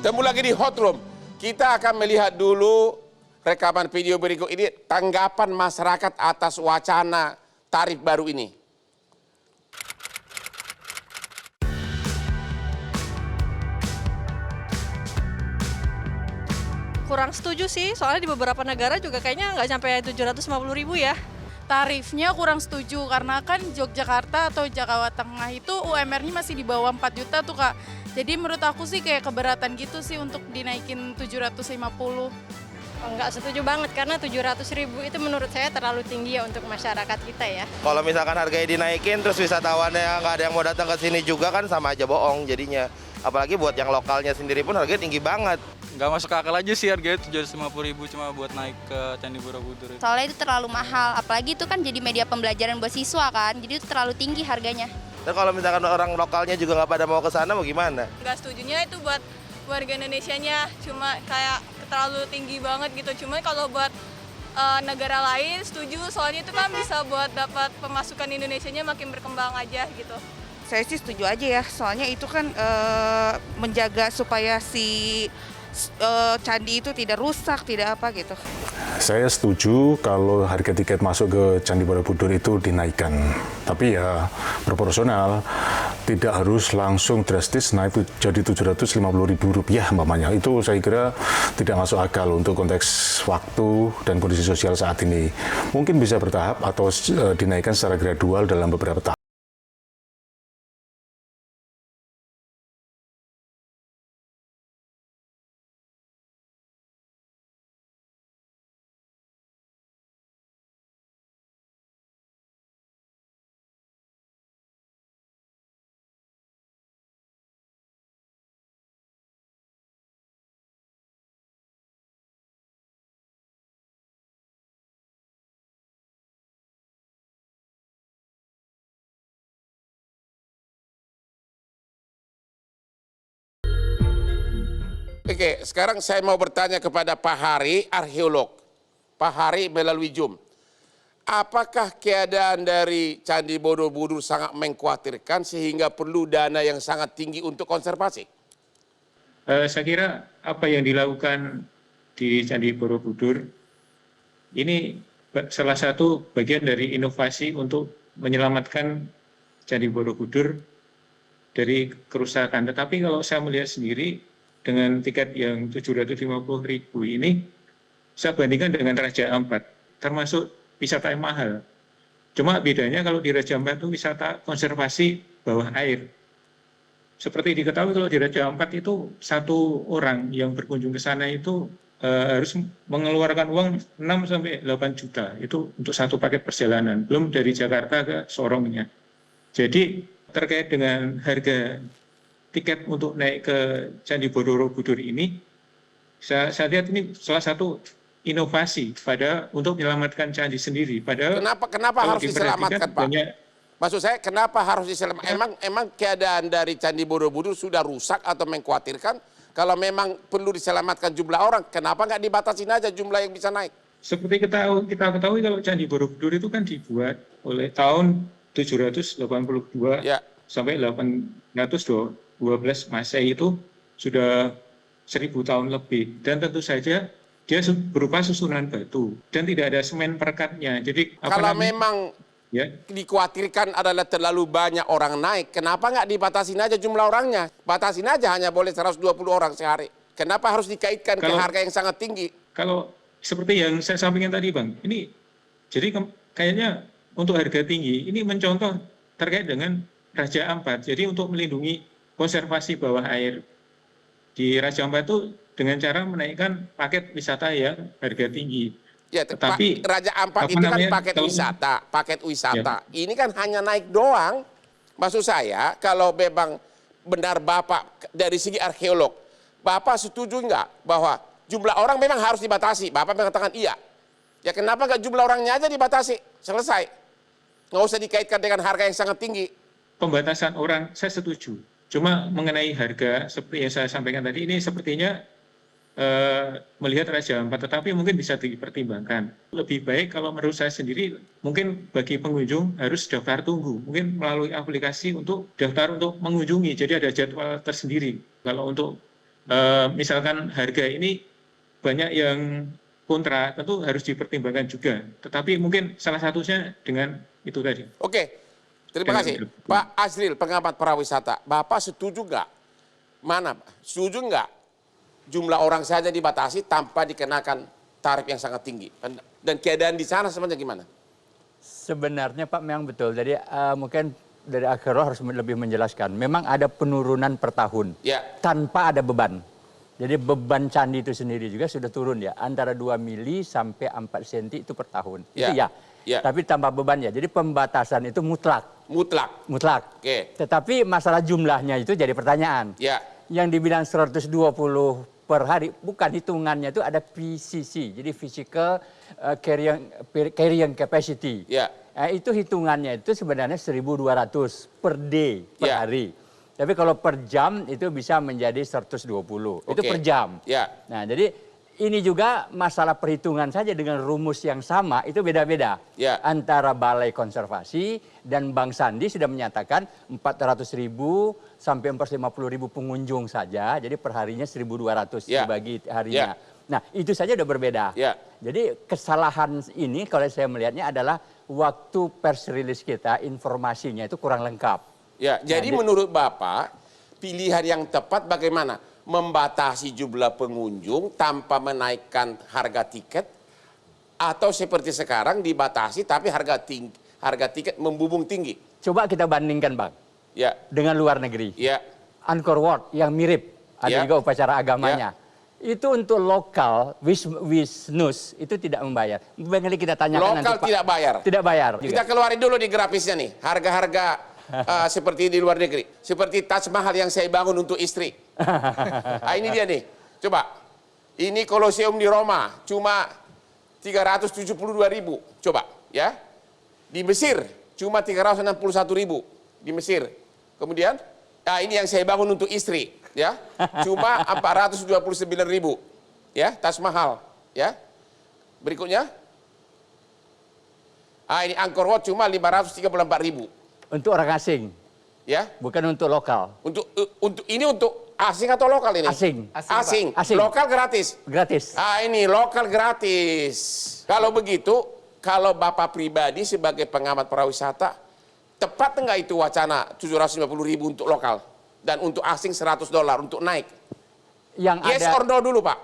Temu lagi di Hot Room. Kita akan melihat dulu rekaman video berikut ini, tanggapan masyarakat atas wacana tarif baru ini. Kurang setuju sih, soalnya di beberapa negara juga kayaknya nggak sampai 750.000 ya. Tarifnya kurang setuju karena kan Yogyakarta atau Jawa Tengah itu UMR-nya masih di bawah 4 juta tuh Kak. Jadi menurut aku sih kayak keberatan gitu sih untuk dinaikin 750. Enggak setuju banget karena 700.000 itu menurut saya terlalu tinggi ya untuk masyarakat kita ya. Kalau misalkan harganya dinaikin terus wisatawannya nggak ada yang mau datang ke sini juga kan sama aja bohong jadinya. Apalagi buat yang lokalnya sendiri pun harganya tinggi banget. Nggak masuk akal aja sih harganya 750.000 cuma buat naik ke Candi Borobudur. Soalnya itu terlalu mahal, apalagi itu kan jadi media pembelajaran buat siswa kan, jadi itu terlalu tinggi harganya. Dan kalau misalkan orang lokalnya juga nggak pada mau ke sana mau gimana? Nggak setujunya itu buat warga Indonesianya, cuma kayak terlalu tinggi banget gitu. Cuma kalau buat negara lain setuju, soalnya itu kan bisa buat dapat pemasukan Indonesianya makin berkembang aja gitu. Saya sih setuju aja ya, soalnya itu kan menjaga supaya si candi itu tidak rusak, tidak apa gitu. Saya setuju kalau harga tiket masuk ke Candi Borobudur itu dinaikkan. Tapi ya proporsional, tidak harus langsung drastis naik jadi 750.000 rupiah umpamanya. Itu saya kira tidak masuk akal untuk konteks waktu dan kondisi sosial saat ini. Mungkin bisa bertahap atau dinaikkan secara gradual dalam beberapa tahap. Oke, sekarang saya mau bertanya kepada Pak Hari, arkeolog. Pak Hari melalui Zoom. Apakah keadaan dari Candi Borobudur sangat mengkhawatirkan sehingga perlu dana yang sangat tinggi untuk konservasi? Saya kira apa yang dilakukan di Candi Borobudur ini salah satu bagian dari inovasi untuk menyelamatkan Candi Borobudur dari kerusakan. Tetapi kalau saya melihat sendiri dengan tiket yang 750.000 ini, saya bandingkan dengan Raja Ampat, termasuk wisata yang mahal. Cuma bedanya kalau di Raja Ampat itu wisata konservasi bawah air. Seperti diketahui kalau di Raja Ampat itu satu orang yang berkunjung ke sana itu harus mengeluarkan uang 6-8 juta. Itu untuk satu paket perjalanan, belum dari Jakarta ke Sorongnya. Jadi terkait dengan harga tiket untuk naik ke Candi Borobudur ini, saya lihat ini salah satu inovasi untuk menyelamatkan candi sendiri. Padahal kenapa harus diselamatkan, Pak? Maksud saya, kenapa harus diselamatkan? Emang keadaan dari Candi Borobudur sudah rusak atau mengkhawatirkan? Kalau memang perlu diselamatkan jumlah orang, kenapa nggak dibatasin aja jumlah yang bisa naik? Seperti kita ketahui kalau Candi Borobudur itu kan dibuat oleh tahun 782 ya, sampai 812 Masehi, itu sudah 1000 tahun lebih, dan tentu saja dia berupa susunan batu dan tidak ada semen perekatnya. Jadi kalau memang dikhawatirkan adalah terlalu banyak orang naik, kenapa nggak dibatasin aja jumlah orangnya? Batasin aja hanya boleh 120 orang sehari. Kenapa harus dikaitkan ke harga yang sangat tinggi? Kalau seperti yang saya sampaikan tadi, Bang, ini jadi kayaknya untuk harga tinggi ini mencontoh terkait dengan Raja Ampat. Jadi untuk melindungi konservasi bawah air di Raja Ampat itu dengan cara menaikkan paket wisata yang harga tinggi. Ya, tetapi Raja Ampat itu kan paket wisata. Ya. Ini kan hanya naik doang. Maksud saya, kalau memang benar Bapak dari segi arkeolog, Bapak setuju nggak bahwa jumlah orang memang harus dibatasi? Bapak mengatakan iya. Ya kenapa nggak jumlah orangnya aja dibatasi? Selesai. Nggak usah dikaitkan dengan harga yang sangat tinggi. Pembatasan orang, saya setuju. Cuma mengenai harga, seperti yang saya sampaikan tadi, ini sepertinya melihat Raja Ampat, tetapi mungkin bisa dipertimbangkan. Lebih baik kalau menurut saya sendiri, mungkin bagi pengunjung harus daftar tunggu. Mungkin melalui aplikasi untuk daftar untuk mengunjungi, jadi ada jadwal tersendiri. Kalau untuk misalkan harga ini banyak yang kontra, tentu harus dipertimbangkan juga. Tetapi mungkin salah satunya dengan itu tadi. Oke, terima kasih. Pak Azril, pengamat pariwisata, Bapak setuju nggak? Mana? Setuju nggak jumlah orang saja dibatasi tanpa dikenakan tarif yang sangat tinggi? Dan keadaan di sana sebenarnya gimana? Sebenarnya Pak memang betul. Jadi mungkin dari Akhirul harus lebih menjelaskan. Memang ada penurunan per tahun tanpa ada beban. Jadi beban candi itu sendiri juga sudah turun ya. Antara 2 mili sampai 4 senti itu per tahun. Itu ya. Tapi tambah beban ya. Jadi pembatasan itu mutlak. Mutlak. Tetapi masalah jumlahnya itu jadi pertanyaan. Yang dibilang 120 per hari, bukan hitungannya itu ada PCC, jadi physical carrying capacity. Itu hitungannya itu sebenarnya 1.200 per day, per hari. Tapi kalau per jam itu bisa menjadi 120, itu per jam. Nah, jadi ini juga masalah perhitungan saja dengan rumus yang sama, itu beda-beda. Antara Balai Konservasi dan Bang Sandi sudah menyatakan 400.000 sampai 450.000 pengunjung saja, jadi perharinya 1.200 dibagi harinya. Nah, itu saja sudah berbeda. Jadi kesalahan ini kalau saya melihatnya adalah waktu pers release kita, informasinya itu kurang lengkap. Jadi menurut Bapak, pilihan yang tepat bagaimana? Membatasi jumlah pengunjung tanpa menaikkan harga tiket, atau seperti sekarang dibatasi tapi harga tiket membubung tinggi? Coba kita bandingkan Bang, dengan luar negeri. Angkor Wat yang mirip, ada juga upacara agamanya. Itu untuk lokal, Wisnus itu tidak membayar. Barangkali kita tanyakan lokal nanti, tidak bayar? Tidak bayar. Kita keluarin dulu di grafisnya nih, harga-harga seperti di luar negeri. Seperti Taj Mahal yang saya bangun untuk istri. Ini dia nih, coba. Ini Colosseum di Roma, cuma 372.000. Coba, ya. Di Mesir, cuma 361.000. Di Mesir. Kemudian, ini yang saya bangun untuk istri. Ya, cuma 429.000. Ya, Taj Mahal. Ya. Berikutnya. Ini Angkor Wat cuma 534.000. Untuk orang asing. Ya. Bukan untuk lokal. Ini untuk asing atau lokal ini? Asing. Lokal gratis. Gratis. Ini lokal gratis. Kalau begitu, kalau Bapak pribadi sebagai pengamat pariwisata, tepat enggak itu wacana 750.000 untuk lokal dan untuk asing $100 untuk naik? Yang yes ada... or no dulu, Pak?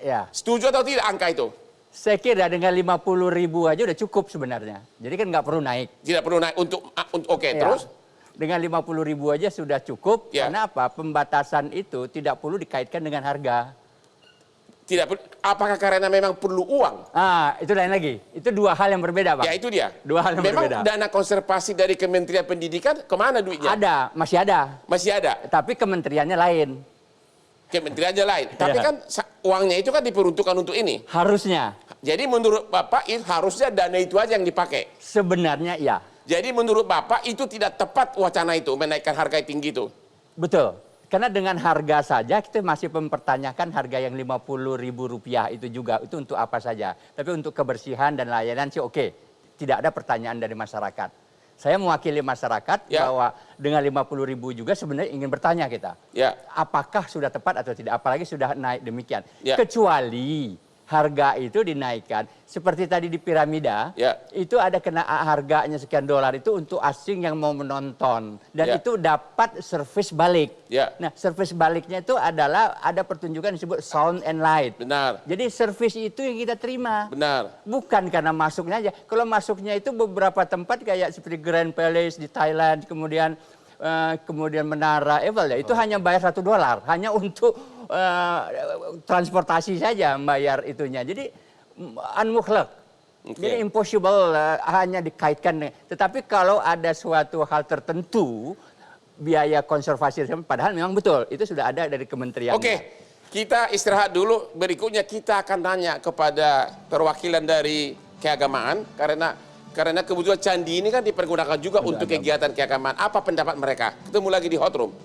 Ya. Setuju atau tidak angka itu? Saya kira dengan 50.000 aja udah cukup sebenarnya. Jadi kan nggak perlu naik. Tidak perlu naik untuk terus? Dengan 50.000 aja sudah cukup. Karena apa? Pembatasan itu tidak perlu dikaitkan dengan harga. Tidak perlu. Apakah karena memang perlu uang? Itu lain lagi. Itu dua hal yang berbeda, Pak. Ya itu dia. Dua hal yang berbeda. Memang dana konservasi dari Kementerian Pendidikan kemana duitnya? Ada, masih ada. Masih ada. Tapi kementeriannya lain. Kementeriannya lain. Tapi kan uangnya itu kan diperuntukkan untuk ini. Harusnya. Jadi menurut Bapak harusnya dana itu aja yang dipakai? Sebenarnya iya. Jadi menurut Bapak itu tidak tepat wacana itu, menaikkan harga tinggi itu? Betul. Karena dengan harga saja kita masih mempertanyakan harga yang Rp50.000 itu juga. Itu untuk apa saja. Tapi untuk kebersihan dan layanan sih oke. Tidak ada pertanyaan dari masyarakat. Saya mewakili masyarakat bahwa dengan 50.000 juga sebenarnya ingin bertanya kita. Apakah sudah tepat atau tidak? Apalagi sudah naik demikian. Kecuali harga itu dinaikkan. Seperti tadi di piramida, itu ada kena harganya sekian dolar itu untuk asing yang mau menonton. Dan itu dapat servis balik. Nah, servis baliknya itu adalah ada pertunjukan disebut sound and light. Benar. Jadi servis itu yang kita terima. Benar. Bukan karena masuknya aja. Kalau masuknya itu beberapa tempat kayak seperti Grand Palace di Thailand, kemudian Menara Eiffel ya, itu hanya bayar $1, hanya untuk transportasi saja bayar itunya. Jadi unmukhlak. Jadi impossible hanya dikaitkan dengan. Tetapi kalau ada suatu hal tertentu biaya konservasi, padahal memang betul itu sudah ada dari kementerian. Kita istirahat dulu. Berikutnya kita akan tanya kepada perwakilan dari keagamaan karena kebetulan candi ini kan dipergunakan juga untuk kegiatan keagamaan. Apa pendapat mereka? Ketemu lagi di Hot Room.